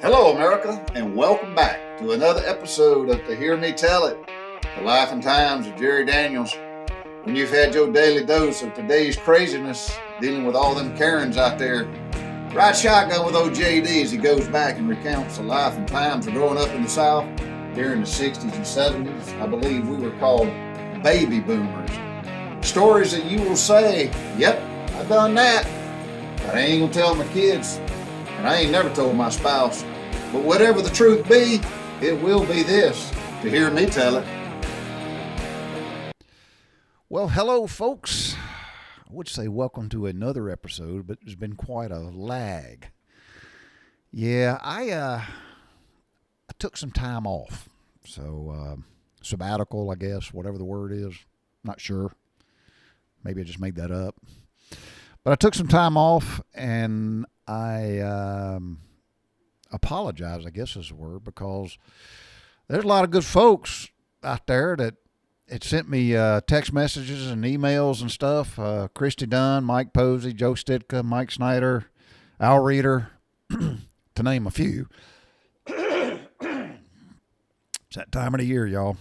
Hello, America, and welcome back to another episode of To Hear Me Tell It, the life and times of Jerry Daniels. When you've had your daily dose of today's craziness, dealing with all them Karens out there, ride shotgun with old JD as he goes back and recounts the life and times of growing up in the South during the 60s and 70s. I believe we were called baby boomers. Stories that you will say, yep, I done that, but I ain't gonna tell my kids, and I ain't never told my spouse. But whatever the truth be, it will be this, to hear me tell it. Well, hello, folks. I would say welcome to another episode, but there's been quite a lag. Yeah, I took some time off. So, sabbatical, I guess, whatever the word is. Not sure. Maybe I just made that up. But I took some time off, and I apologize, I guess is the word, because there's a lot of good folks out there that it sent me text messages and emails and stuff. Christy Dunn, Mike Posey, Joe Stika, Mike Snyder, Al Reeder, to name a few. It's that time of the year, y'all.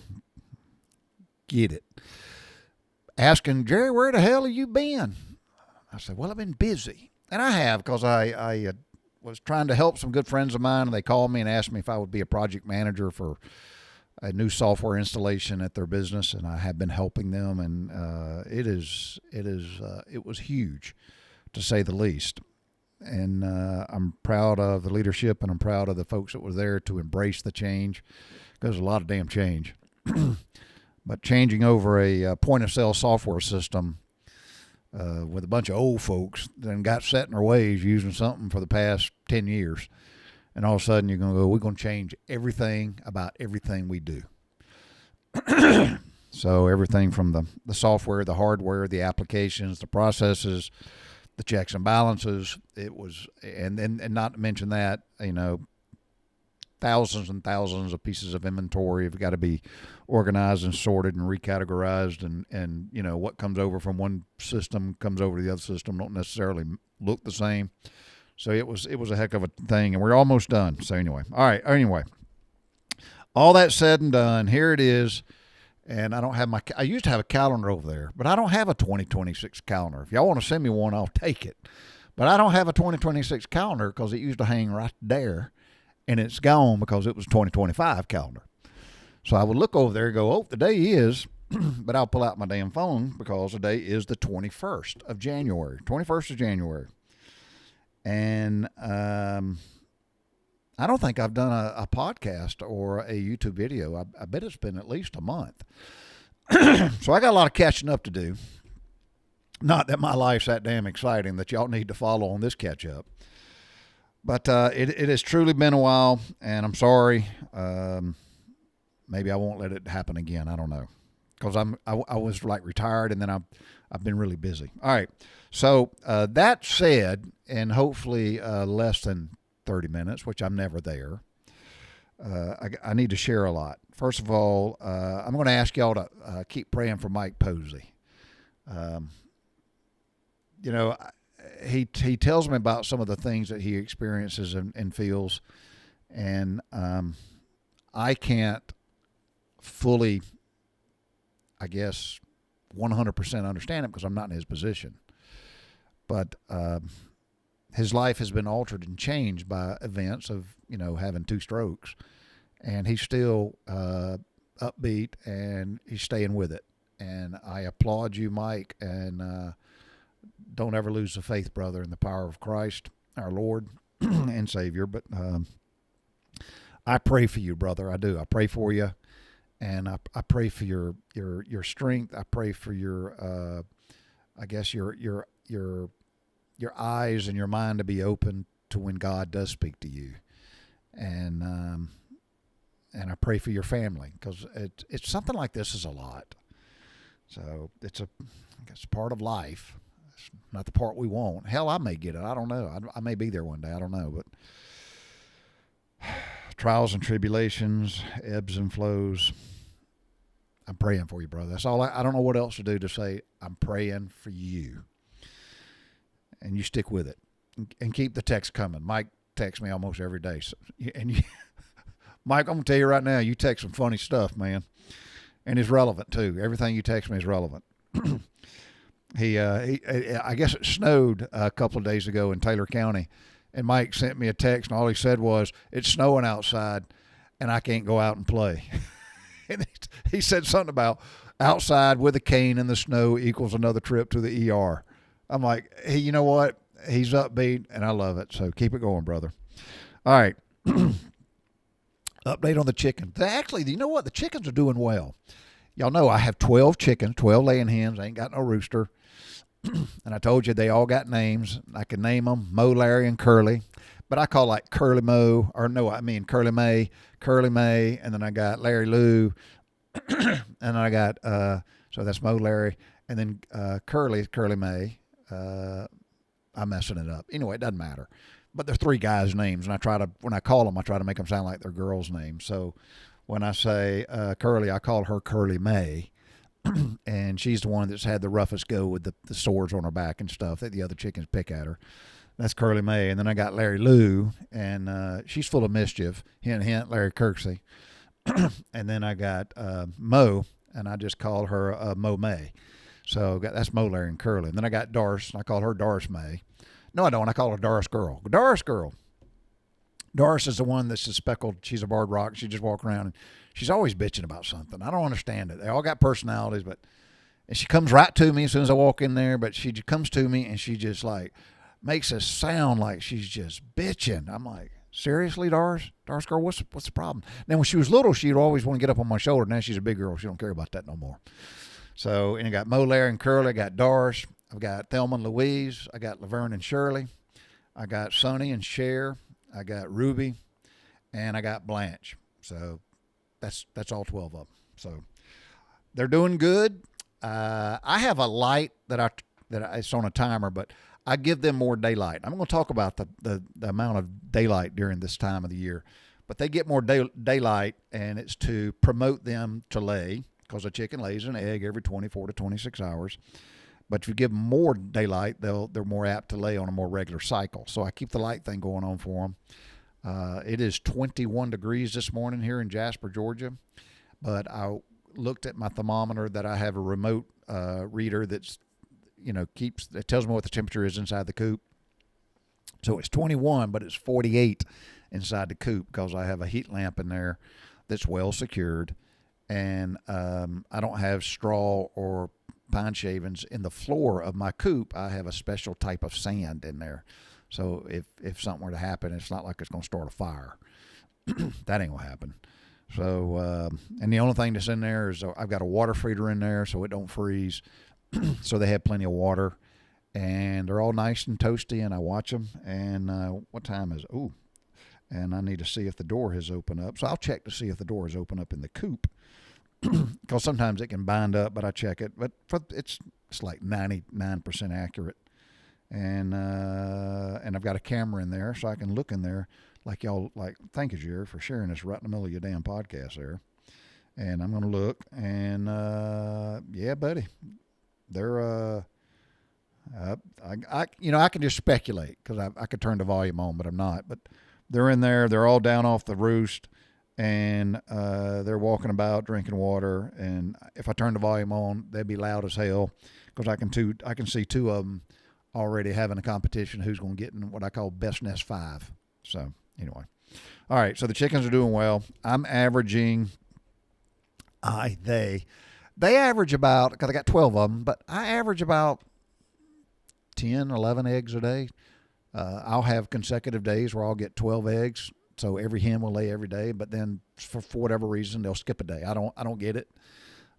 Get it. Asking, Jerry, where the hell have you been? I said, well, I've been busy. And I have, because I was trying to help some good friends of mine, and they called me and asked me if I would be a project manager for a new software installation at their business, and I have been helping them, and it was huge, to say the least. And I'm proud of the leadership, and I'm proud of the folks that were there to embrace the change, because there's a lot of damn change. But changing over a point-of-sale software system with a bunch of old folks that got set in their ways using something for the past 10 years. And all of a sudden you're going to go, we're going to change everything about everything we do. So everything from the software, the hardware, the applications, the processes, the checks and balances. It was, and not to mention that, thousands and thousands of pieces of inventory have got to be organized and sorted and recategorized, and what comes over from one system comes over to the other system, don't necessarily look the same. So it was a heck of a thing, and we're almost done. So anyway, all that said and done, here it is. And I used to have a calendar over there, but I don't have a 2026 calendar. If y'all want to send me one, I'll take it. But I don't have a 2026 calendar because it used to hang right there, and it's gone because it was 2025 calendar. So I would look over there and go, oh, the day is, but I'll pull out my damn phone because the day is the 21st of January. 21st of January. And I don't think I've done a podcast or a YouTube video. I bet it's been at least a month. So I got a lot of catching up to do. Not that my life's that damn exciting that y'all need to follow on this catch up. But it has truly been a while, and I'm sorry. Maybe I won't let it happen again. I don't know. Because I was like retired, and then I've been really busy. All right. So that said, and hopefully less than 30 minutes, which I'm never there, I need to share a lot. First of all, I'm going to ask y'all to keep praying for Mike Posey. He tells me about some of the things that he experiences and feels, and I can't fully, I guess, 100% understand it because I'm not in his position. But his life has been altered and changed by events of, having 2 strokes. And he's still upbeat, and he's staying with it. And I applaud you, Mike, and don't ever lose the faith, brother, in the power of Christ, our Lord and Savior. But I pray for you, brother. I do. I pray for you. And I pray for your strength. I pray for your, your eyes and your mind to be open to when God does speak to you, and I pray for your family, because it's something like this is a lot. So it's part of life. It's not the part we want. Hell, I may get it. I don't know. I may be there one day. I don't know, but trials and tribulations, ebbs and flows. I'm praying for you, brother. That's all. I don't know what else to do to say. I'm praying for you. And you stick with it. And keep the text coming. Mike texts me almost every day. So, Mike, I'm gonna tell you right now, you text some funny stuff, man, and it's relevant too. Everything you text me is relevant. I guess it snowed a couple of days ago in Taylor County, and Mike sent me a text, and all he said was, "It's snowing outside, and I can't go out and play." And he said something about outside with a cane in the snow equals another trip to the ER. I'm like, hey, you know what? He's upbeat, and I love it. So keep it going, brother. All right. Update on the chicken. Actually, you know what? The chickens are doing well. Y'all know I have 12 chickens, 12 laying hens. I ain't got no rooster. And I told you they all got names. I can name them Mo, Larry, and Curly. But I call like Curly Mo, or no, I mean Curly May, and then I got Larry Lou, and then I got, so that's Mo, Larry, and then Curly May. I'm messing it up. Anyway, it doesn't matter. But they're three guys' names, and when I call them, I try to make them sound like they're girls' names. So when I say Curly, I call her Curly May, and she's the one that's had the roughest go with the swords on her back and stuff that the other chickens pick at her. That's Curly May. And then I got Larry Lou, and she's full of mischief. Hint, hint, Larry Kirksey. And then I got Mo, and I just call her Mo May. So that's Mo, Larry, and Curly. And then I got Doris, and I call her Doris May. No, I don't. I call her Doris Girl. Doris Girl. Doris is the one that's speckled. She's a barred rock. She just walks around, and she's always bitching about something. I don't understand it. They all got personalities, and she comes right to me as soon as I walk in there, but she comes to me, and she just like makes a sound like she's just bitching. I'm like, seriously, Doris? Doris Girl, what's the problem? Now, when she was little, she'd always want to get up on my shoulder. Now she's a big girl. She don't care about that no more. So, and I got Mo, Larry, and Curly. I got Doris. I've got Thelma and Louise. I got Laverne and Shirley. I got Sonny and Cher. I got Ruby. And I got Blanche. So that's all 12 of them. So they're doing good. I have a light it's on a timer, but I give them more daylight. I'm going to talk about the amount of daylight during this time of the year. But they get more daylight, and it's to promote them to lay, because a chicken lays an egg every 24 to 26 hours. But if you give them more daylight, they're more apt to lay on a more regular cycle. So I keep the light thing going on for them. It is 21 degrees this morning here in Jasper, Georgia. But I looked at my thermometer that I have a remote reader that's, it tells me what the temperature is inside the coop. So it's 21, but it's 48 inside the coop because I have a heat lamp in there that's well secured. And I don't have straw or pine shavings in the floor of my coop. I have a special type of sand in there. So if something were to happen, it's not like it's going to start a fire. That ain't going to happen. So, and the only thing that's in there is I've got a water feeder in there so it don't freeze. So they have plenty of water. And they're all nice and toasty, and I watch them. And what time is it? Ooh. And I need to see if the door has opened up. So I'll check to see if the door is open up in the coop. Because sometimes it can bind up, but I check it. But it's like 99% accurate. And I've got a camera in there, so I can look in there like y'all like. Thank you, Jerry, for sharing this right in the middle of your damn podcast there. And I'm gonna look, and yeah, buddy, they're I can just speculate because I could turn the volume on, but I'm not. But they're in there. They're all down off the roost. And they're walking about drinking water, and if I turn the volume on, they'd be loud as hell because I can see two of them already having a competition who's going to get in what I call best nest 5. So anyway, all right. So the chickens are doing well. I'm averaging. They average about, because I got 12 of them, but I average about 10, 11 eggs a day. I'll have consecutive days where I'll get 12 eggs. So every hen will lay every day, but then for whatever reason, they'll skip a day. I don't get it.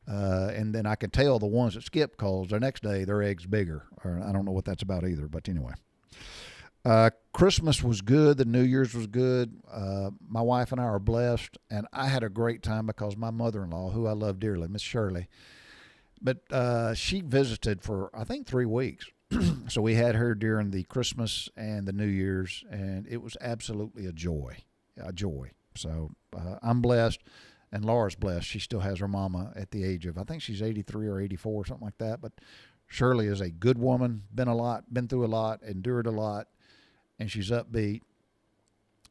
And then I can tell the ones that skip because the next day their egg's bigger. Or I don't know what that's about either, but anyway. Christmas was good. The New Year's was good. My wife and I are blessed, and I had a great time because my mother-in-law, who I love dearly, Miss Shirley, but she visited for, I think, 3 weeks. So we had her during the Christmas and the New Year's, and it was absolutely a joy. So I'm blessed, and Laura's blessed. She still has her mama at the age of, I think she's 83 or 84, something like that. But Shirley is a good woman, been through a lot, endured a lot, and she's upbeat.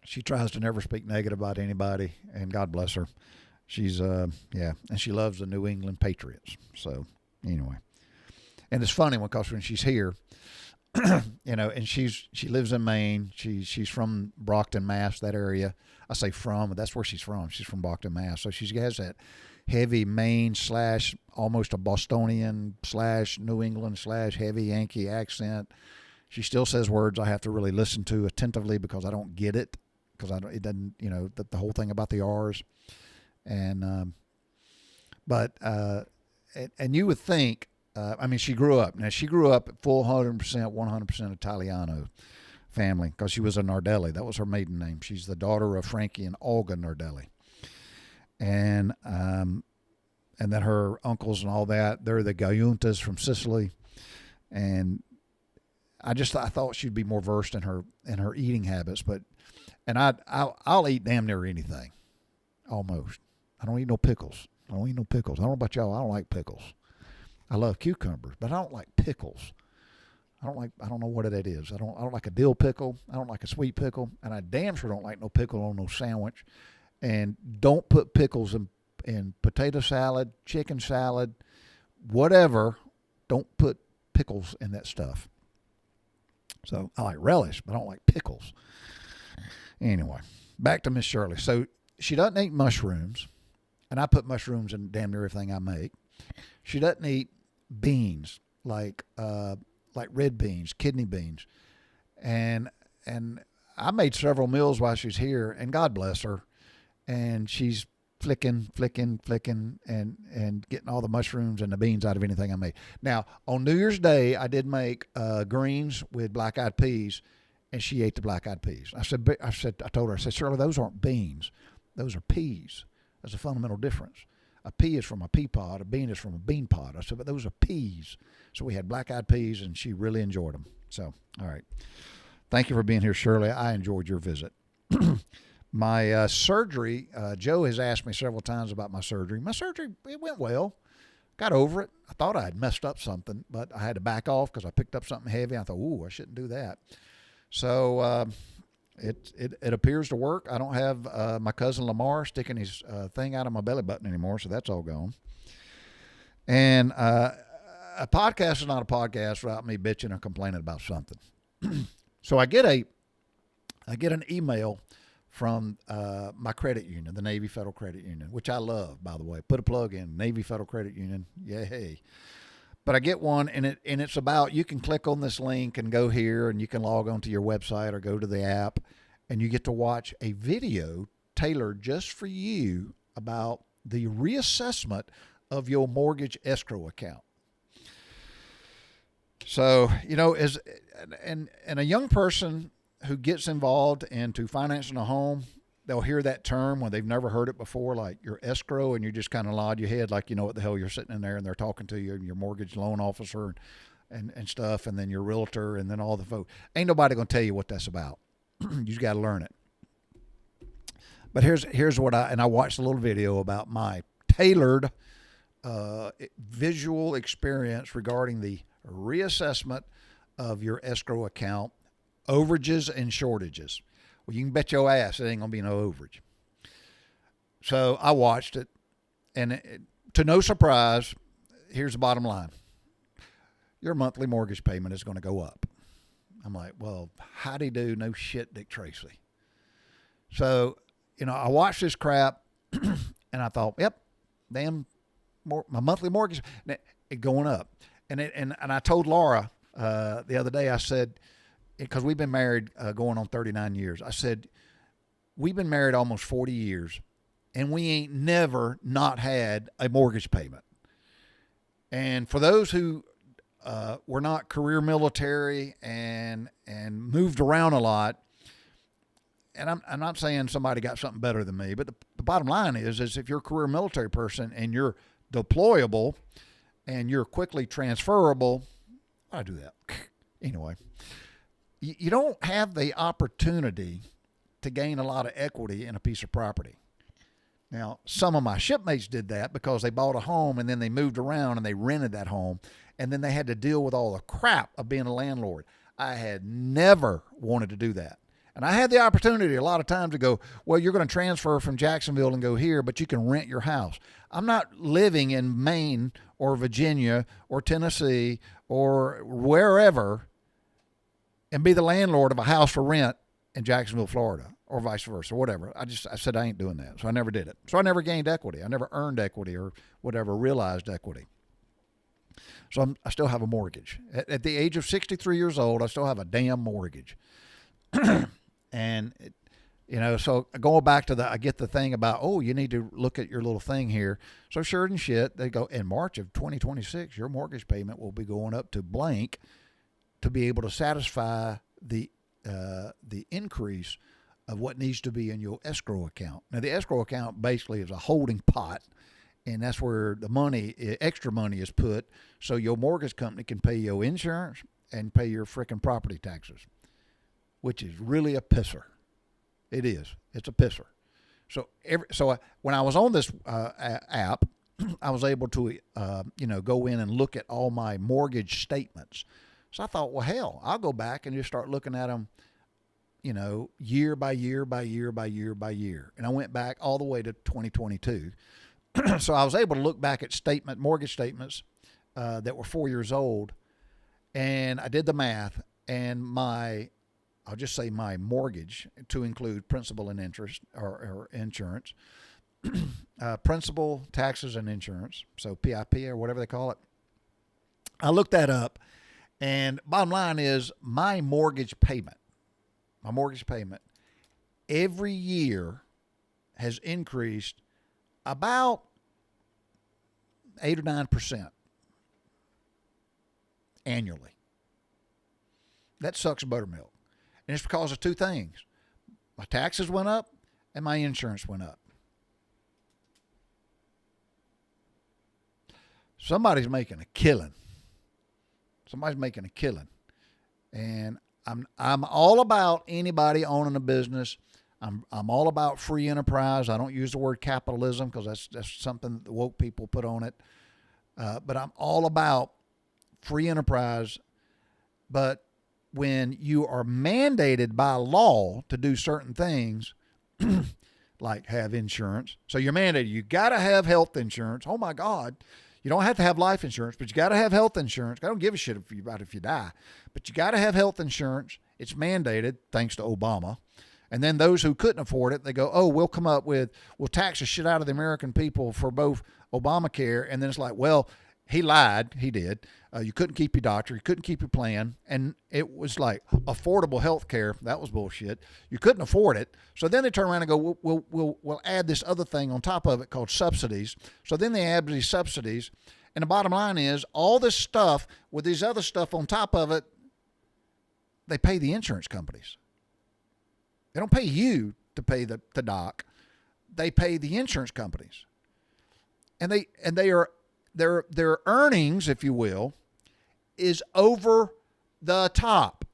She tries to never speak negative about anybody, and God bless her. She's and she loves the New England Patriots. So anyway, and it's funny because when she's here, and she lives in Maine. She's from Brockton, Mass, that area. I say from, but that's where she's from. She's from Brockton, Mass. So she has that heavy Maine / almost a Bostonian / New England / heavy Yankee accent. She still says words I have to really listen to attentively because I don't get it. Because it doesn't, the whole thing about the R's. And, and you would think, she grew up. Now, she grew up at full 100% Italiano family because she was a Nardelli. That was her maiden name. She's the daughter of Frankie and Olga Nardelli. And then her uncles and all that, they're the Gaiuntas from Sicily. And I thought she'd be more versed in her eating habits, and I'll eat damn near anything, almost. I don't eat no pickles. I don't know about y'all. I don't like pickles. I love cucumbers, but I don't like pickles. I don't know what it is. I don't like a dill pickle. I don't like a sweet pickle, and I damn sure don't like no pickle on no sandwich. And don't put pickles in potato salad, chicken salad, whatever. Don't put pickles in that stuff. So I like relish, but I don't like pickles. Anyway, back to Miss Shirley. So she doesn't eat mushrooms, and I put mushrooms in damn near everything I make. She doesn't eat beans like red beans, kidney beans, and I made several meals while she's here, and God bless her, and she's flicking and getting all the mushrooms and the beans out of anything I made. Now on New Year's Day, I did make greens with black-eyed peas. And she ate the black-eyed peas. I told her, Shirley, those aren't beans. Those are peas. That's a fundamental difference. A pea is from a pea pod. A bean is from a bean pod. I said, but those are peas. So we had black-eyed peas, and she really enjoyed them. So, all right. Thank you for being here, Shirley. I enjoyed your visit. My surgery, Joe has asked me several times about my surgery. My surgery, it went well. Got over it. I thought I had messed up something, but I had to back off because I picked up something heavy. I thought, ooh, I shouldn't do that. So it appears to work. I don't have my cousin Lamar sticking his thing out of my belly button anymore, so that's all gone. And a podcast is not a podcast without me bitching or complaining about something. So I get an email from my credit union, the Navy Federal Credit Union, which I love, by the way. Put a plug in, Navy Federal Credit Union. Yay. But I get one, and it's about, you can click on this link and go here, and you can log onto your website or go to the app, and you get to watch a video tailored just for you about the reassessment of your mortgage escrow account. So, as a young person who gets involved into financing a home, they'll hear that term when they've never heard it before, like your escrow, and you just kind of nod your head like you know what the hell you're sitting in there, and they're talking to you, and your mortgage loan officer and stuff, and then your realtor, and then all the folks. Ain't nobody going to tell you what that's about. You just got to learn it. But here's what I watched a little video about my tailored visual experience regarding the reassessment of your escrow account, overages and shortages. Well, you can bet your ass it ain't going to be no overage. So I watched it, and to no surprise, here's the bottom line. Your monthly mortgage payment is going to go up. I'm like, well, howdy do, no shit, Dick Tracy. So, I watched this crap, and I thought, yep, damn, my monthly mortgage it going up. And I told Laura the other day, I said, because we've been married going on 39 years. I said, we've been married almost 40 years, and we ain't never not had a mortgage payment. And for those who were not career military and moved around a lot, and I'm not saying somebody got something better than me, but the bottom line is if you're a career military person and you're deployable and you're quickly transferable, I do that. Anyway, you don't have the opportunity to gain a lot of equity in a piece of property. Now, some of my shipmates did that because they bought a home and then they moved around and they rented that home, and then they had to deal with all the crap of being a landlord. I had never wanted to do that. And I had the opportunity a lot of times to go, well, you're going to transfer from Jacksonville and go here, but you can rent your house. I'm not living in Maine or Virginia or Tennessee or wherever and be the landlord of a house for rent in Jacksonville, Florida, or vice versa, or whatever. I said I ain't doing that. So I never did it. So I never gained equity. I never earned equity or whatever, realized equity. So I still have a mortgage. At the age of 63 years old, I still have a damn mortgage. And, so going back to I get the thing about, oh, you need to look at your little thing here. So sure and shit, they go, in March of 2026, your mortgage payment will be going up to blank to be able to satisfy the increase of what needs to be in your escrow account. Now, the escrow account basically is a holding pot, and that's where the extra money is put so your mortgage company can pay your insurance and pay your frickin' property taxes, which is really a pisser. It is. It's a pisser. So when I was on this app, I was able to go in and look at all my mortgage statements. So I thought, well, hell, I'll go back and just start looking at them, year by year by year by year by year. And I went back all the way to 2022. So I was able to look back at mortgage statements that were 4 years old, and I did the math, and I'll just say my mortgage, to include principal and interest or insurance, principal, taxes, and insurance, so PIP or whatever they call it. I looked that up, and bottom line is my mortgage payment every year has increased about 8 or 9% annually. That sucks buttermilk. And it's because of two things. My taxes went up and my insurance went up. Somebody's making a killing. And I'm all about anybody owning a business. I'm all about free enterprise. I don't use the word capitalism because that's something the woke people put on it. But I'm all about free enterprise. But when you are mandated by law to do certain things, like have insurance, so you're mandated, you got to have health insurance. Oh my God. You don't have to have life insurance, but you got to have health insurance. I don't give a shit about if you die, but you got to have health insurance. It's mandated thanks to Obama. And then those who couldn't afford it, they go, oh, we'll tax the shit out of the American people for both Obamacare. And then it's like, well, he lied. He did. You couldn't keep your doctor. You couldn't keep your plan. And it was like affordable health care. That was bullshit. You couldn't afford it. So then they turn around and go, we'll add this other thing on top of it called subsidies. So then they add these subsidies. And the bottom line is all this stuff with these other stuff on top of it, they pay the insurance companies. They don't pay you to pay the doc. They pay the insurance companies. And their earnings, if you will, is over the top.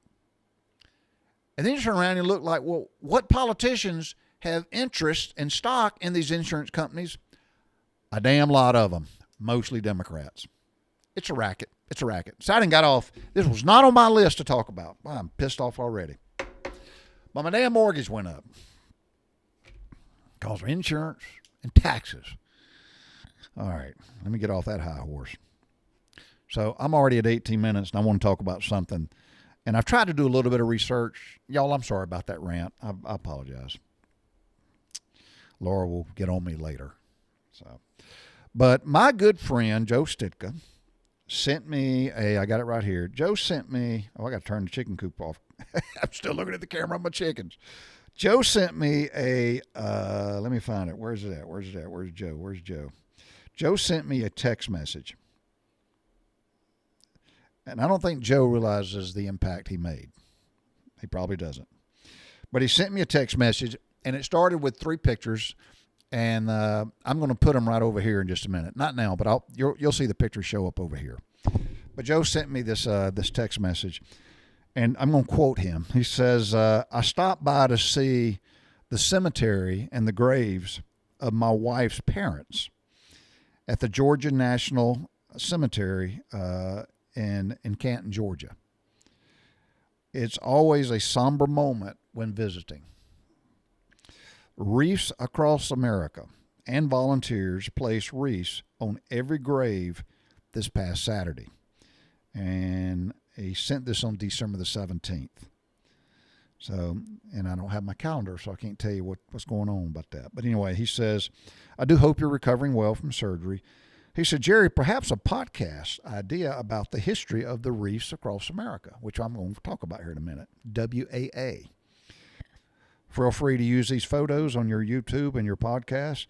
And then you turn around and look like, well, what politicians have interest and stock in these insurance companies? A damn lot of them, mostly Democrats. It's a racket. So I done got off. This was not on my list to talk about. Well, I'm pissed off already. But my damn mortgage went up because of insurance and taxes. All right, let me get off that high horse. So I'm already at 18 minutes, and I want to talk about something. And I've tried to do a little bit of research. Y'all, I'm sorry about that rant. I apologize. Laura will get on me later. But my good friend, Joe Stika, sent me I got it right here. Joe sent me, I got to turn the chicken coop off. I'm still looking at the camera on my chickens. Joe sent me let me find it. Where's it at? Where's Joe? Joe sent me a text message. And I don't think Joe realizes the impact he made. He probably doesn't. But he sent me a text message, and it started with 3 pictures. And I'm going to put them right over here in just a minute. Not now, but you'll see the pictures show up over here. But Joe sent me this text message, and I'm going to quote him. He says, I stopped by to see the cemetery and the graves of my wife's parents at the Georgia National Cemetery in Canton, Georgia. It's always a somber moment when visiting. Wreaths Across America and volunteers placed wreaths on every grave this past Saturday. And he sent this on December the 17th. So, and I don't have my calendar, so I can't tell you what's going on about that. But anyway, he says, I do hope you're recovering well from surgery. He said, Jerry, perhaps a podcast idea about the history of the Wreaths Across America, which I'm going to talk about here in a minute. WAA. Feel free to use these photos on your YouTube and your podcast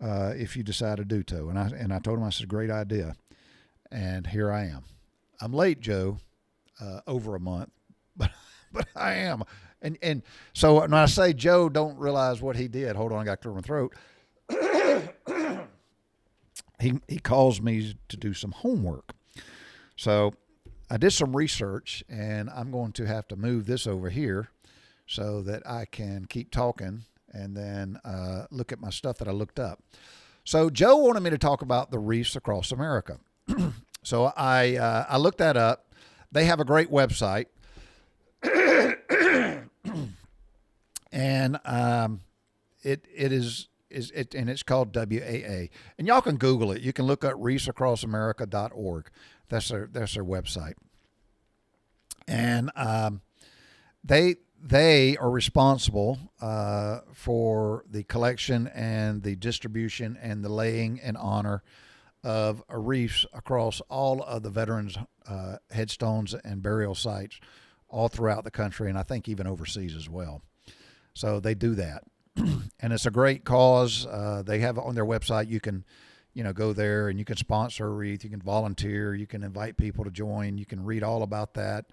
if you decide to do so. And I told him, I said, great idea. And here I am. I'm late, Joe, over a month, but I am. And so when I say Joe don't realize what he did, hold on, I got to clear my throat. He calls me to do some homework. So I did some research, and I'm going to have to move this over here so that I can keep talking and then look at my stuff that I looked up. So Joe wanted me to talk about the Wreaths Across America. So I looked that up. They have a great website. And it's called WAA. And y'all can Google it. You can look up wreathsacrossamerica.org. That's their website. And they are responsible for the collection and the distribution and the laying in honor of wreaths across all of the veterans' headstones and burial sites all throughout the country, and I think even overseas as well. So they do that. And it's a great cause. They have on their website, you can, go there and you can sponsor a wreath. You can volunteer. You can invite people to join. You can read all about that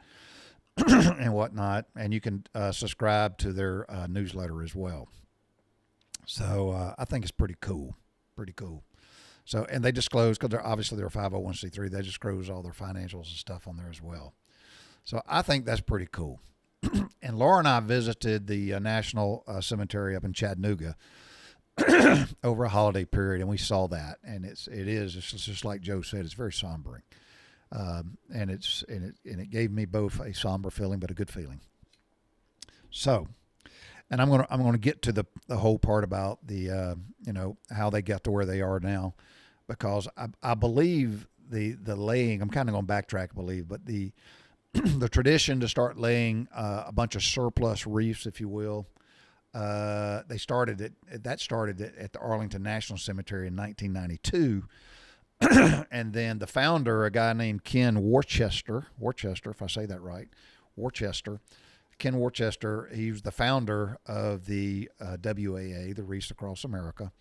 and whatnot. And you can subscribe to their newsletter as well. So I think it's pretty cool. Pretty cool. So, and they disclose, because they're a 501c3, they disclose all their financials and stuff on there as well. So I think that's pretty cool. And Laura and I visited the National Cemetery up in Chattanooga over a holiday period, and we saw that. And it's just like Joe said, it's very sombering, and it gave me both a somber feeling but a good feeling. So, and I'm gonna get to the whole part about the how they got to where they are now, because I believe the laying. I'm kind of going to backtrack, I believe, but the tradition to start laying a bunch of surplus wreaths, if you will, that started at the Arlington National Cemetery in 1992. And then the founder, a guy named Ken Worcester, if I say that right, Ken Worcester, he was the founder of the WAA, the Wreaths Across America.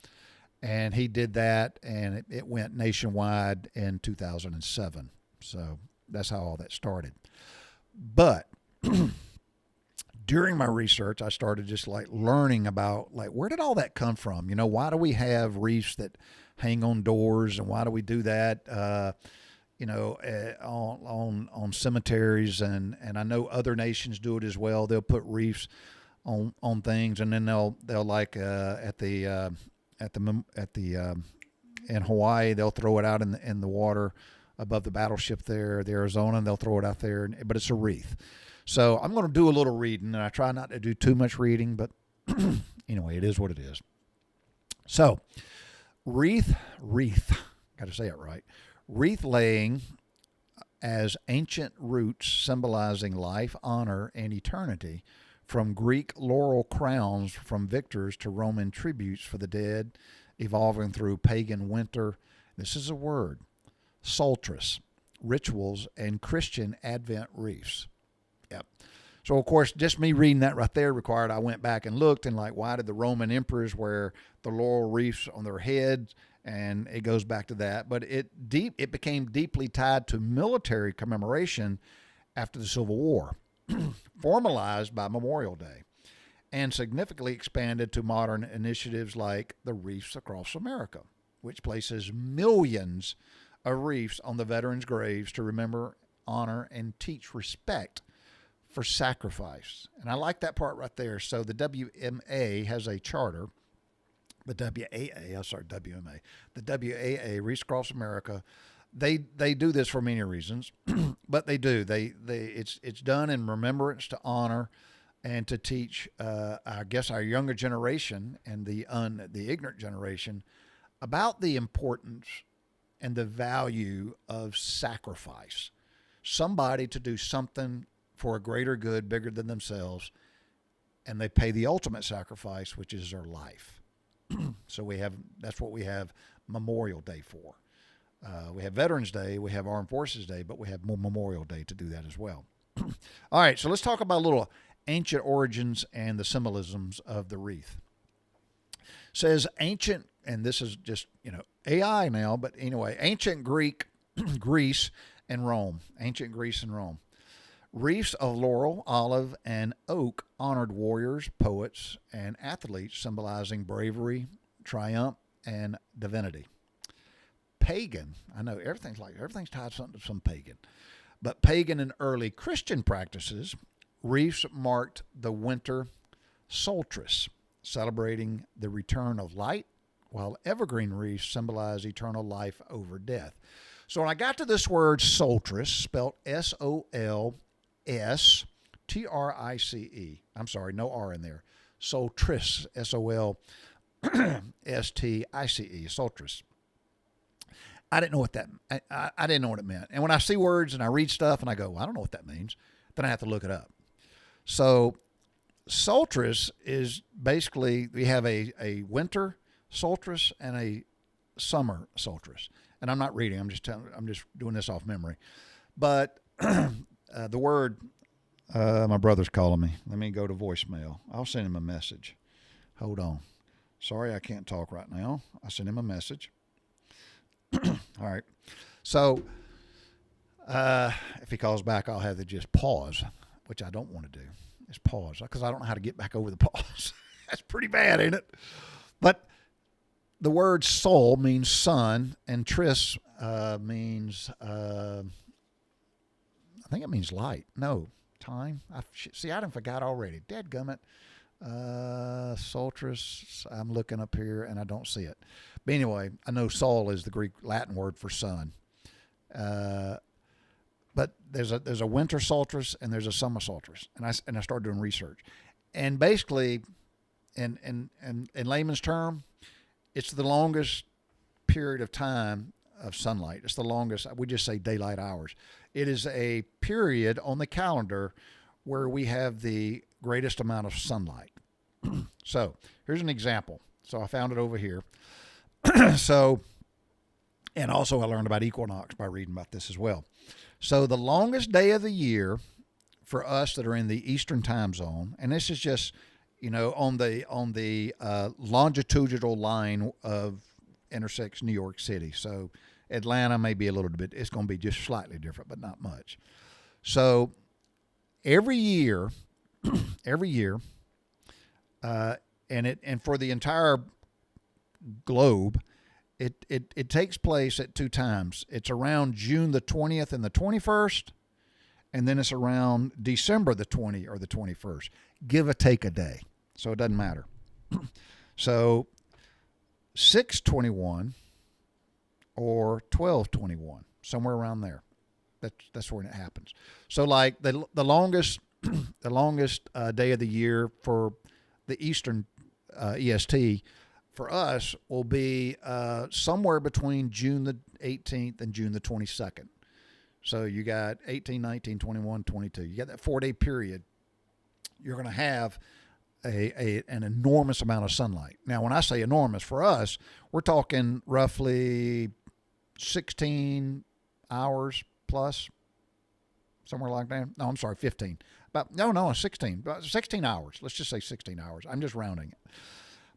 And he did that, and it went nationwide in 2007. So that's how all that started. But during my research, I started just learning about where did all that come from? Why do we have wreaths that hang on doors, and why do we do that? On cemeteries, and I know other nations do it as well. They'll put wreaths on things, and then they'll in Hawaii, they'll throw it out in the water above the battleship there, the Arizona, and they'll throw it out there, but it's a wreath. So I'm going to do a little reading, and I try not to do too much reading, but anyway, it is what it is. So wreath, got to say it right. Wreath laying as ancient roots symbolizing life, honor, and eternity, from Greek laurel crowns from victors to Roman tributes for the dead, evolving through pagan winter. This is a word. Solstice, rituals, and Christian Advent wreaths. Yep. So, of course, just me reading that right there required I went back and looked and why did the Roman emperors wear the laurel wreaths on their heads? And it goes back to that. But it became deeply tied to military commemoration after the Civil War, formalized by Memorial Day, and significantly expanded to modern initiatives like the Wreaths Across America, which places millions of wreaths on the veterans' graves to remember, honor, and teach respect for sacrifice. And I like that part right there. So the WMA has a charter. The WAA, Wreaths Across America, they do this for many reasons, but they do. It's done in remembrance to honor and to teach, I guess, our younger generation and the ignorant generation about the importance and the value of sacrifice. Somebody to do something for a greater good, bigger than themselves, and they pay the ultimate sacrifice, which is their life. So that's what we have Memorial Day for. We have Veterans Day, we have Armed Forces Day, but we have Memorial Day to do that as well. All right, so let's talk about a little ancient origins and the symbolisms of the wreath. It says ancient, and this is just, AI now, but anyway, ancient Greece and Rome. Ancient Greece and Rome. Wreaths of laurel, olive, and oak honored warriors, poets, and athletes, symbolizing bravery, triumph, and divinity. Pagan, I know everything's tied to something to some pagan, but pagan and early Christian practices, wreaths marked the winter solstice, celebrating the return of light, while evergreen wreaths symbolize eternal life over death. So when I got to this word solstice, spelled Solstrice, I'm sorry, no R in there. Solstice, Solstice, solstice. I didn't know what that. I didn't know what it meant. And when I see words and I read stuff and I go, well, I don't know what that means, then I have to look it up. So, solstice is basically we have a winter solstice and a summer solstice. And I'm not reading. I'm just doing this off memory. But the word, my brother's calling me. Let me go to voicemail. I'll send him a message. Hold on. Sorry, I can't talk right now. I'll send him a message. All right. So if he calls back, I'll have to just pause, which I don't want to do. Just pause because I don't know how to get back over the pause. That's pretty bad, ain't it? But the word sol means sun, and tris means, I think it means light. No, time. I done forgot already. Dadgummit. Solstice, I'm looking up here and I don't see it. But anyway, I know sol is the Greek Latin word for sun. But there's a winter solstice and there's a summer solstice. And I started doing research. And basically, in layman's term, it's the longest period of time of sunlight. It's the longest, we just say daylight hours. It is a period on the calendar where we have the greatest amount of sunlight. So here's an example. So I found it over here. So, and also I learned about equinox by reading about this as well. So the longest day of the year for us that are in the Eastern time zone, and this is just, on the longitudinal line of intersects New York City. So Atlanta may be a little bit, it's going to be just slightly different, but not much. So every year, and for the entire globe, it takes place at two times. It's around June the 20th and the 21st, and then it's around December the 20th or the 21st. Give or take a day, so it doesn't matter. So 6/21 or 12/21, somewhere around there. That's when it happens. So like the longest day of the year for the Eastern EST for us will be somewhere between June the 18th and June the 22nd. So you got 18, 19, 21, 22. You got that 4-day period. You're going to have an enormous amount of sunlight. Now, when I say enormous, for us, we're talking roughly 16 hours plus, somewhere like that. No, I'm sorry, 15. 16. About 16 hours. Let's just say 16 hours. I'm just rounding it.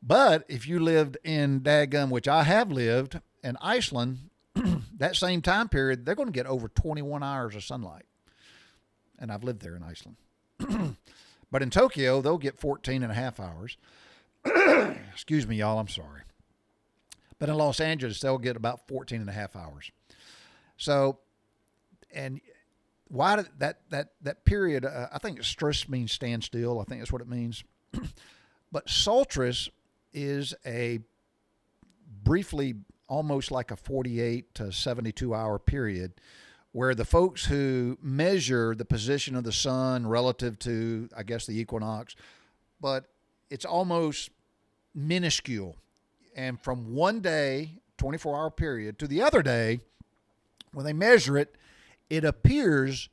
But if you lived in Daggum, which I have lived, in Iceland, that same time period, they're going to get over 21 hours of sunlight. And I've lived there in Iceland. But in Tokyo, they'll get 14 and a half hours. Excuse me, y'all, I'm sorry. But in Los Angeles, they'll get about 14 and a half hours. So, and why did that period, I think stress means stand still. I think that's what it means. But solstice is a briefly almost like a 48 to 72 hour period where the folks who measure the position of the sun relative to, I guess, the equinox, but it's almost minuscule. And from one day, 24-hour period, to the other day, when they measure it, it appears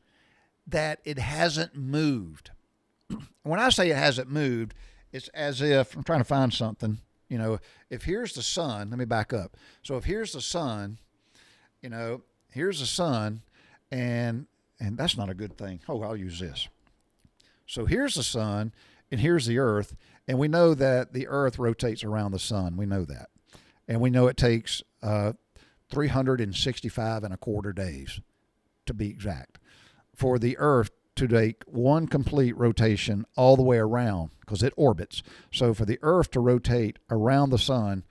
that it hasn't moved. When I say it hasn't moved, it's as if, I'm trying to find something, if here's the sun, let me back up. So if here's the sun, here's the sun, and that's not a good thing. Oh, I'll use this. So here's the sun, and here's the earth, and we know that the earth rotates around the sun. We know that. And we know it takes 365 and a quarter days, to be exact, for the earth to take one complete rotation all the way around, because it orbits. So for the earth to rotate around the sun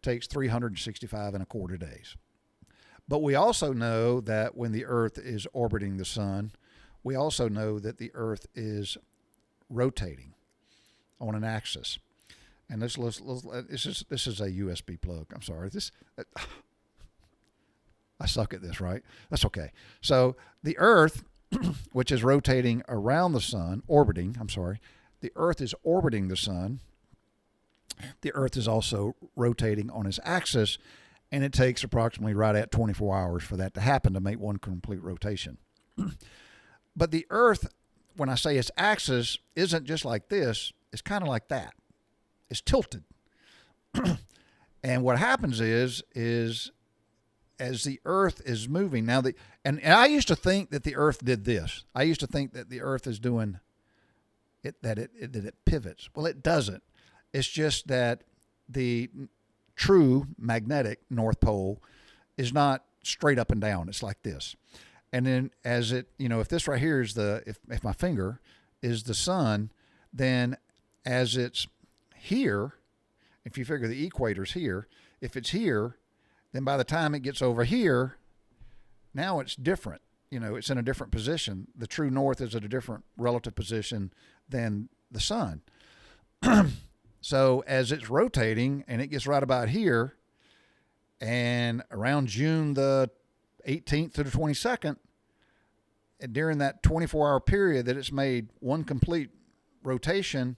takes 365 and a quarter days. But we also know that when the earth is orbiting the sun, we also know that the earth is rotating on an axis. And this is a USB plug. I'm sorry. I suck at this, right? That's okay. So the earth, which is rotating around the sun, the earth is orbiting the sun. The earth is also rotating on its axis, and it takes approximately right at 24 hours for that to happen, to make one complete rotation. But the earth, when I say its axis, isn't just like this. It's kind of like that. It's tilted. And what happens is as the earth is moving now, and I used to think that the earth did this. I used to think that the earth is doing it, that it pivots. Well, it doesn't. It's just that the true magnetic North Pole is not straight up and down. It's like this. And then as it, if this right here is if my finger is the sun, then as it's here, if you figure the equator's here, if it's here, then by the time it gets over here, now it's different. It's in a different position. The true north is at a different relative position than the sun. So as it's rotating and it gets right about here, and around June the 18th to the 22nd, and during that 24-hour period that it's made one complete rotation,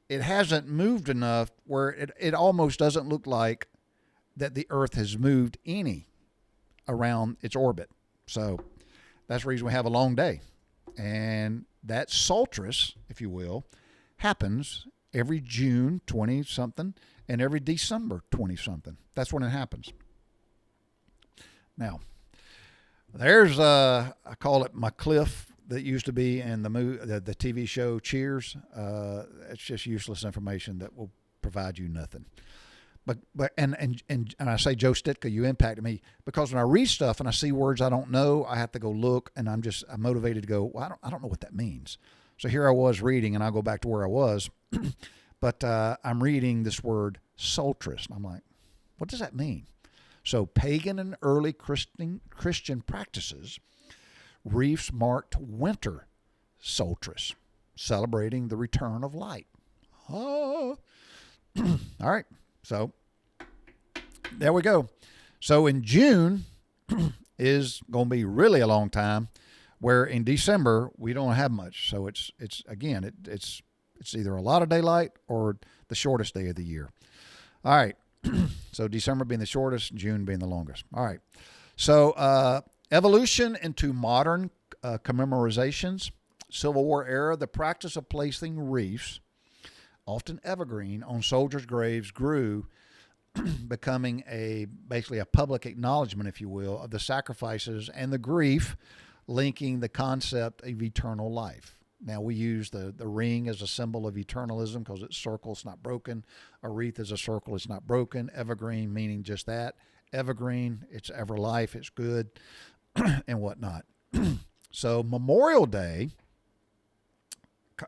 it hasn't moved enough where it almost doesn't look like that the earth has moved any around its orbit. So that's the reason we have a long day. And that solstice, if you will, happens every June 20-something and every December 20-something. That's when it happens. Now, there's I call it my cliff that used to be in the TV show Cheers. It's just useless information that will provide you nothing. But I say, Joe Stika, you impacted me, because when I read stuff and I see words I don't know, I have to go look, and I'm motivated to go, well, I don't know what that means. So here I was reading, and I'll go back to where I was, but I'm reading this word solstice, and I'm like, what does that mean? So pagan and early Christian practices, wreaths marked winter solstice, celebrating the return of light. Oh. All right. So there we go. So in June is going to be really a long time, where in December we don't have much. So it's either a lot of daylight or the shortest day of the year. All right. So December being the shortest, June being the longest. All right. So evolution into modern commemorations. Civil War era, the practice of placing wreaths, often evergreen, on soldiers' graves grew, becoming basically a public acknowledgement, if you will, of the sacrifices and the grief, linking the concept of eternal life. Now, we use the ring as a symbol of eternalism because it's circle, it's not broken. A wreath is a circle, it's not broken. Evergreen meaning just that. Evergreen, it's ever life, it's good, and whatnot. So Memorial Day,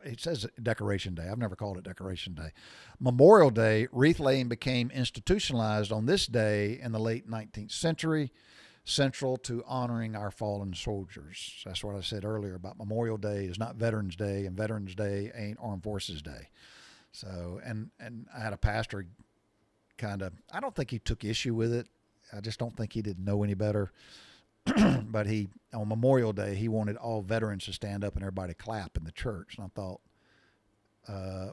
it says Decoration Day. I've never called it Decoration Day. Memorial Day, wreath laying became institutionalized on this day in the late 19th century, central to honoring our fallen soldiers. That's what I said earlier about Memorial Day is not Veterans Day, and Veterans Day ain't Armed Forces Day. So, and I had a pastor I don't think he took issue with it. I just don't think he didn't know any better. But on Memorial Day, he wanted all veterans to stand up and everybody clap in the church. And I thought,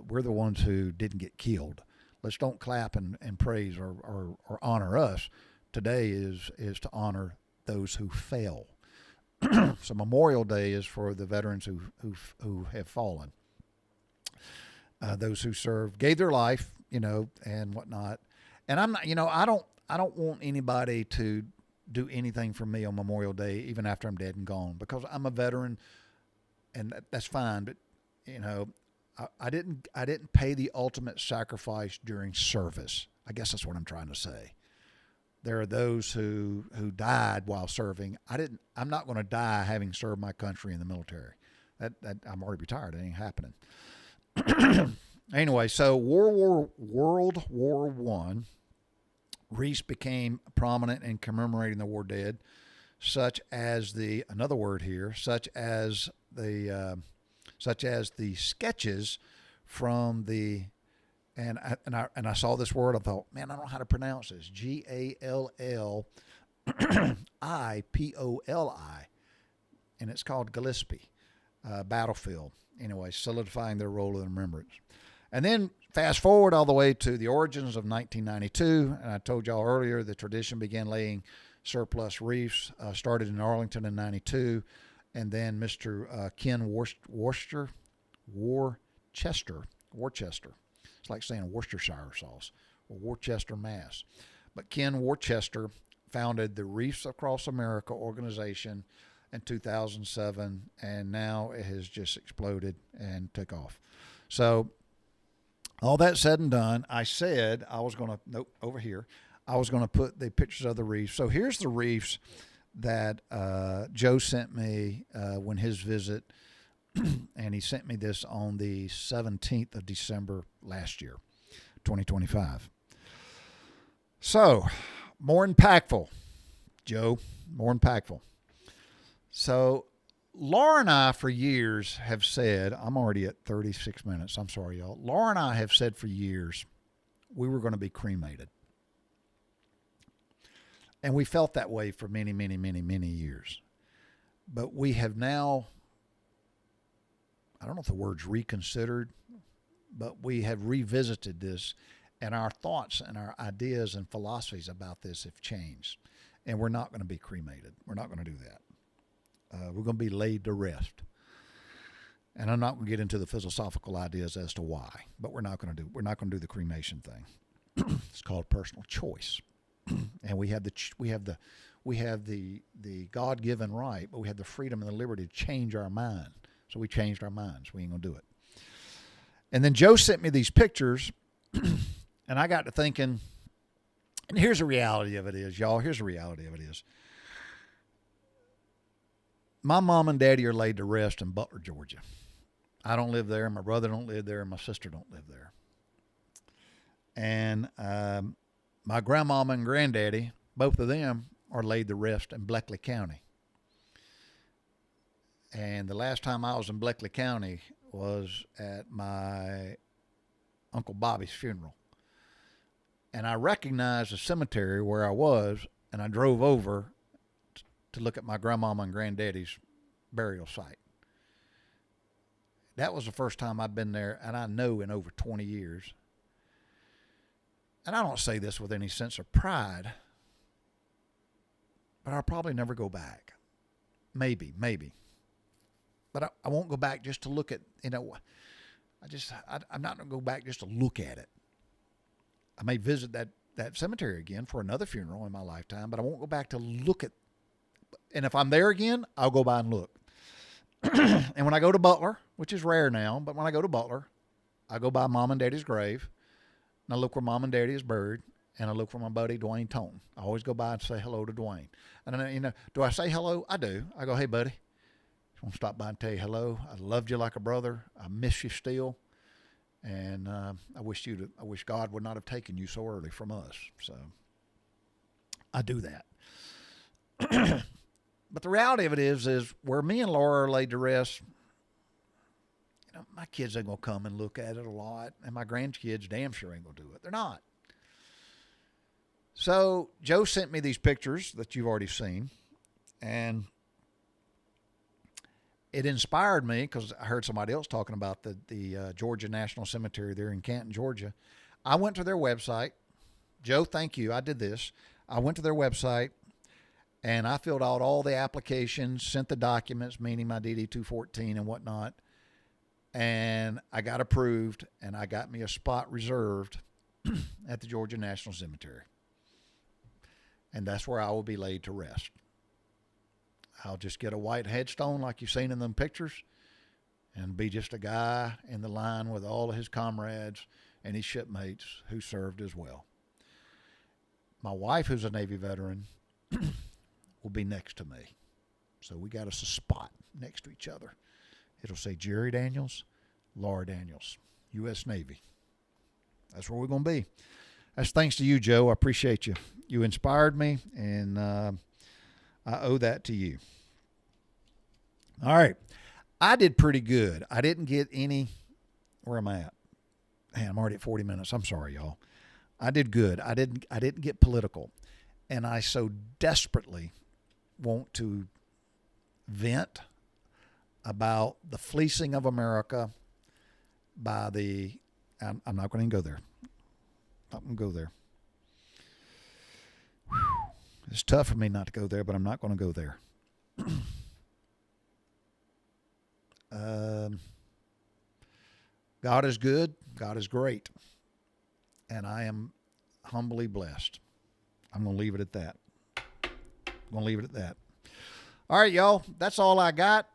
we're the ones who didn't get killed. Let's don't clap and praise or honor us. Today is to honor those who fell. So Memorial Day is for the veterans who have fallen. Those who served, gave their life, and whatnot. And I'm not, I don't want anybody to do anything for me on Memorial Day, even after I'm dead and gone, because I'm a veteran, and that's fine. But I didn't pay the ultimate sacrifice during service. I guess that's what I'm trying to say. There are those who died while serving. I'm not going to die having served my country in the military. That I'm already retired. It ain't happening. Anyway, so World War I, wreaths became prominent in commemorating the war dead, such as the sketches from the and I saw this word. I thought, man, I don't know how to pronounce this. Gallipoli, and it's called Gillespie battlefield. Anyway, solidifying their role in remembrance. And then fast forward all the way to the origins of 1992, and I told y'all earlier the tradition began laying surplus wreaths, started in Arlington in 92, and then Mr. Ken Worcester. It's like saying Worcestershire sauce or Worcester, Mass. But Ken Worcester founded the Wreaths Across America organization in 2007, and now it has just exploded and took off. So all that said and done, I said I was going to, over here, I was going to put the pictures of the wreaths. So here's the wreaths that Joe sent me when his visit, and he sent me this on the 17th of December last year, 2025. So, more impactful, Joe, more impactful. So, Laura and I, for years, have said, I'm already at 36 minutes. I'm sorry, y'all. Laura and I have said for years we were going to be cremated. And we felt that way for many, many, many, many years. But we have now, I don't know if the word's reconsidered, but we have revisited this, and our thoughts and our ideas and philosophies about this have changed. And we're not going to be cremated. We're not going to do that. We're going to be laid to rest. And I'm not going to get into the philosophical ideas as to why, but we're not going to do the cremation thing. It's called personal choice. And we have the God-given right, but we have the freedom and the liberty to change our mind. So we changed our minds. We ain't going to do it. And then Joe sent me these pictures, and I got to thinking, and here's the reality of it is, y'all, here's the reality of it is. My mom and daddy are laid to rest in Butler, Georgia. I don't live there. My brother don't live there. And my sister don't live there. And my grandmama and granddaddy, both of them are laid to rest in Bleckley County. And the last time I was in Bleckley County was at my Uncle Bobby's funeral. And I recognized the cemetery where I was, and I drove over to look at my grandmama and granddaddy's burial site. That was the first time I'd been there, and I know in over 20 years. And I don't say this with any sense of pride, but I'll probably never go back. Maybe. But I won't go back just to look at, I'm not going to go back just to look at it. I may visit that cemetery again for another funeral in my lifetime, but I won't go back to look at. And if I'm there again, I'll go by and look. And when I go to Butler, which is rare now, but when I go to Butler, I go by Mom and Daddy's grave, and I look where Mom and Daddy is buried, and I look for my buddy Dwayne Tonton. I always go by and say hello to Dwayne. And do I say hello? I do. I go, hey buddy, just want to stop by and tell you hello. I loved you like a brother. I miss you still, and I wish God would not have taken you so early from us. So I do that. But the reality of it is where me and Laura are laid to rest, my kids ain't going to come and look at it a lot, and my grandkids damn sure ain't going to do it. They're not. So Joe sent me these pictures that you've already seen, and it inspired me because I heard somebody else talking about the Georgia National Cemetery there in Canton, Georgia. I went to their website. Joe, thank you. I did this. I went to their website, and I filled out all the applications, sent the documents, meaning my DD-214 and whatnot, and I got approved, and I got me a spot reserved at the Georgia National Cemetery. And that's where I will be laid to rest. I'll just get a white headstone like you've seen in them pictures and be just a guy in the line with all of his comrades and his shipmates who served as well. My wife, who's a Navy veteran, will be next to me. So we got us a spot next to each other. It'll say Jerry Daniels, Laura Daniels, U.S. Navy. That's where we're going to be. That's thanks to you, Joe. I appreciate you. You inspired me, and I owe that to you. All right. I did pretty good. I didn't get any. Where am I at? Man, I'm already at 40 minutes. I'm sorry, y'all. I did good. I didn't get political. And I so desperately want to vent about the fleecing of America by the, I'm not going to go there. Not going to go there. Whew. It's tough for me not to go there, but I'm not going to go there. God is good. God is great. And I am humbly blessed. I'm going to leave it at that. All right, y'all. That's all I got.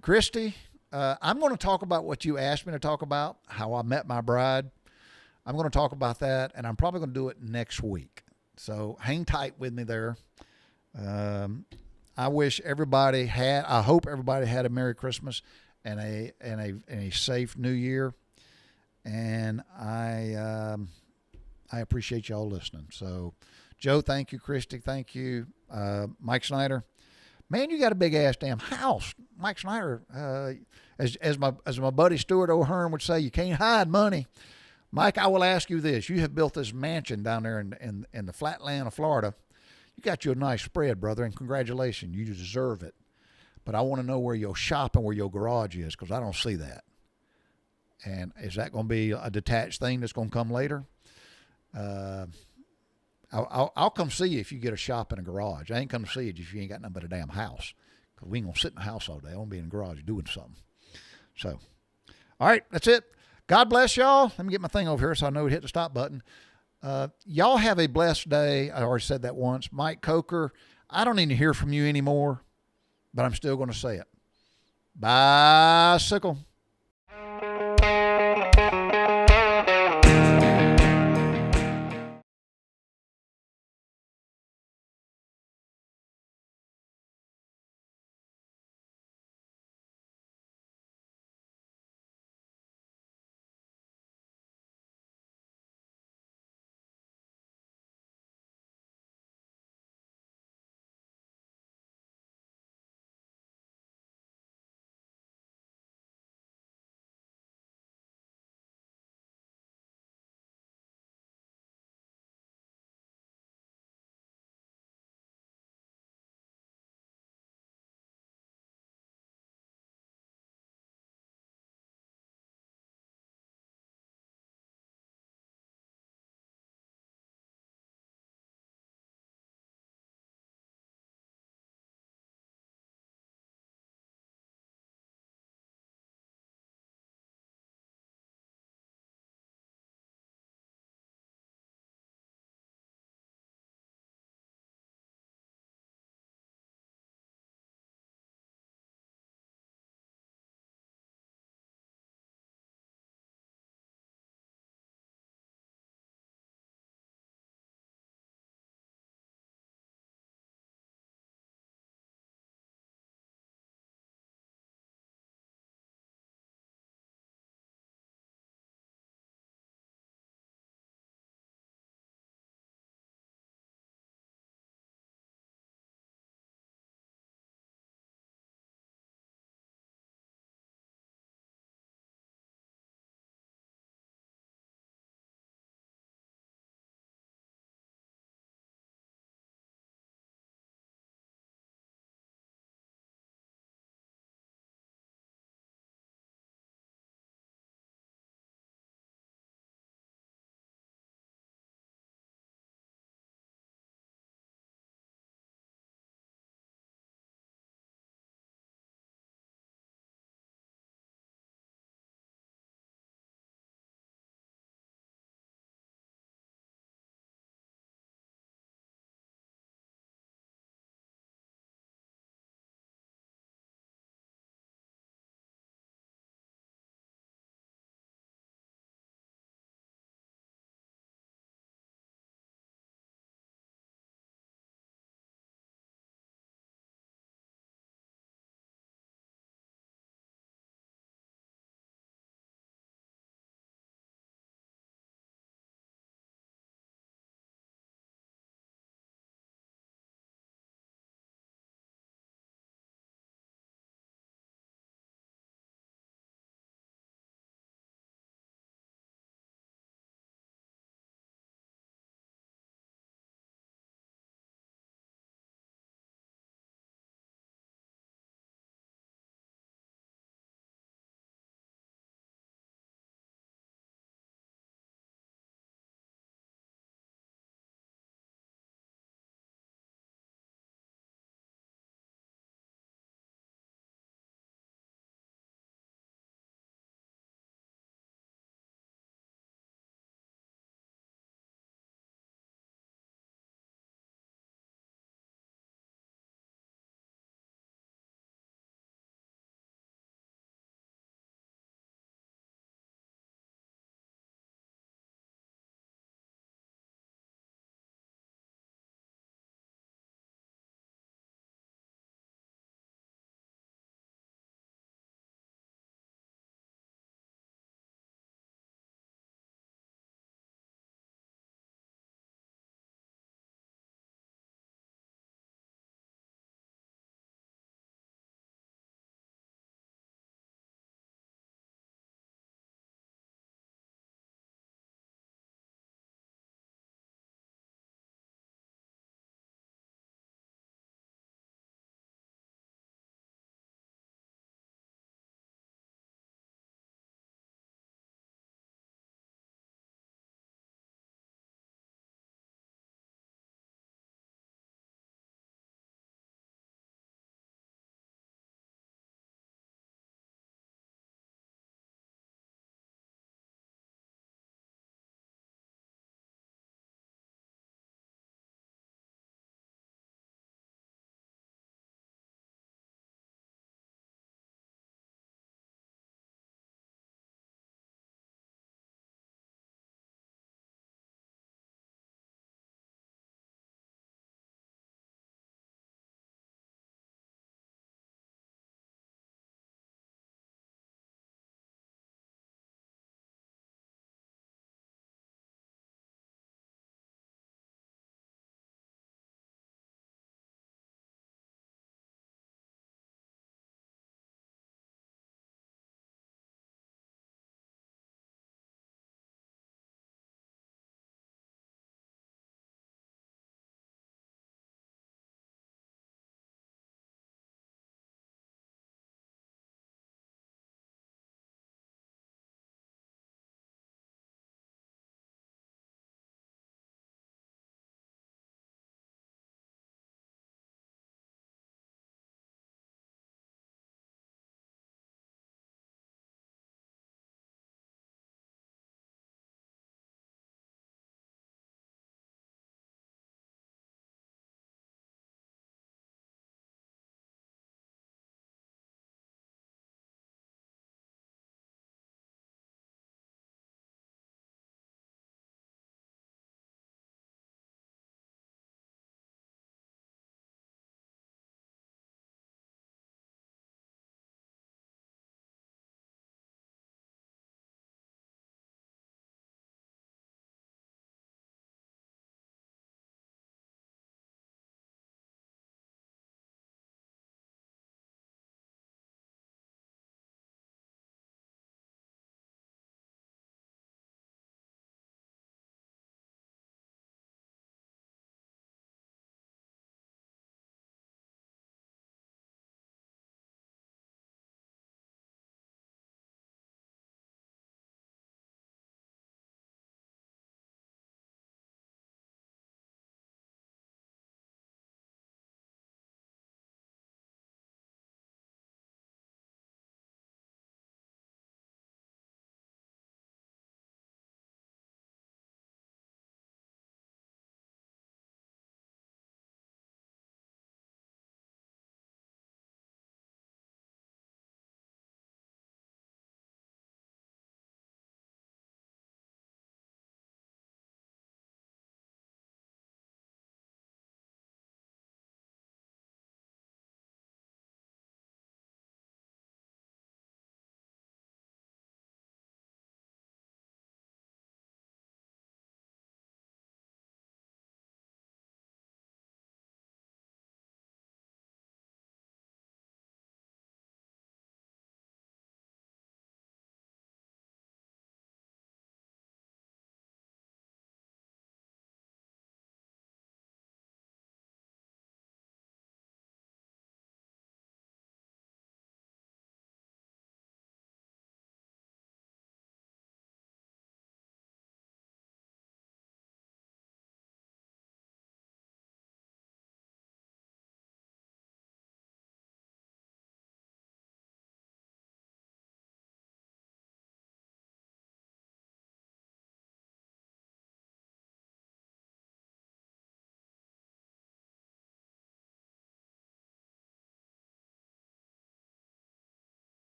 Christy, I'm going to talk about what you asked me to talk about, how I met my bride. I'm going to talk about that, and I'm probably going to do it next week. So hang tight with me there. I hope everybody had a Merry Christmas and a safe New Year. And I appreciate y'all listening. So, Joe, thank you. Christy, thank you. Mike Snyder, man, you got a big ass damn house. Mike Snyder, as my buddy Stuart O'Hearn would say, you can't hide money. Mike, I will ask you this: you have built this mansion down there in the flat land of Florida. You got you a nice spread, brother, and congratulations. You deserve it. But I want to know where your shop and where your garage is, because I don't see that. And is that going to be a detached thing that's going to come later? I'll come see you if you get a shop and a garage. I ain't come to see you if you ain't got nothing but a damn house, because we ain't going to sit in the house all day. I want to be in the garage doing something. So, all right, that's it. God bless y'all. Let me get my thing over here so I know to hit the stop button. Y'all have a blessed day. I already said that once. Mike Coker, I don't need to hear from you anymore, but I'm still going to say it. Bicycle.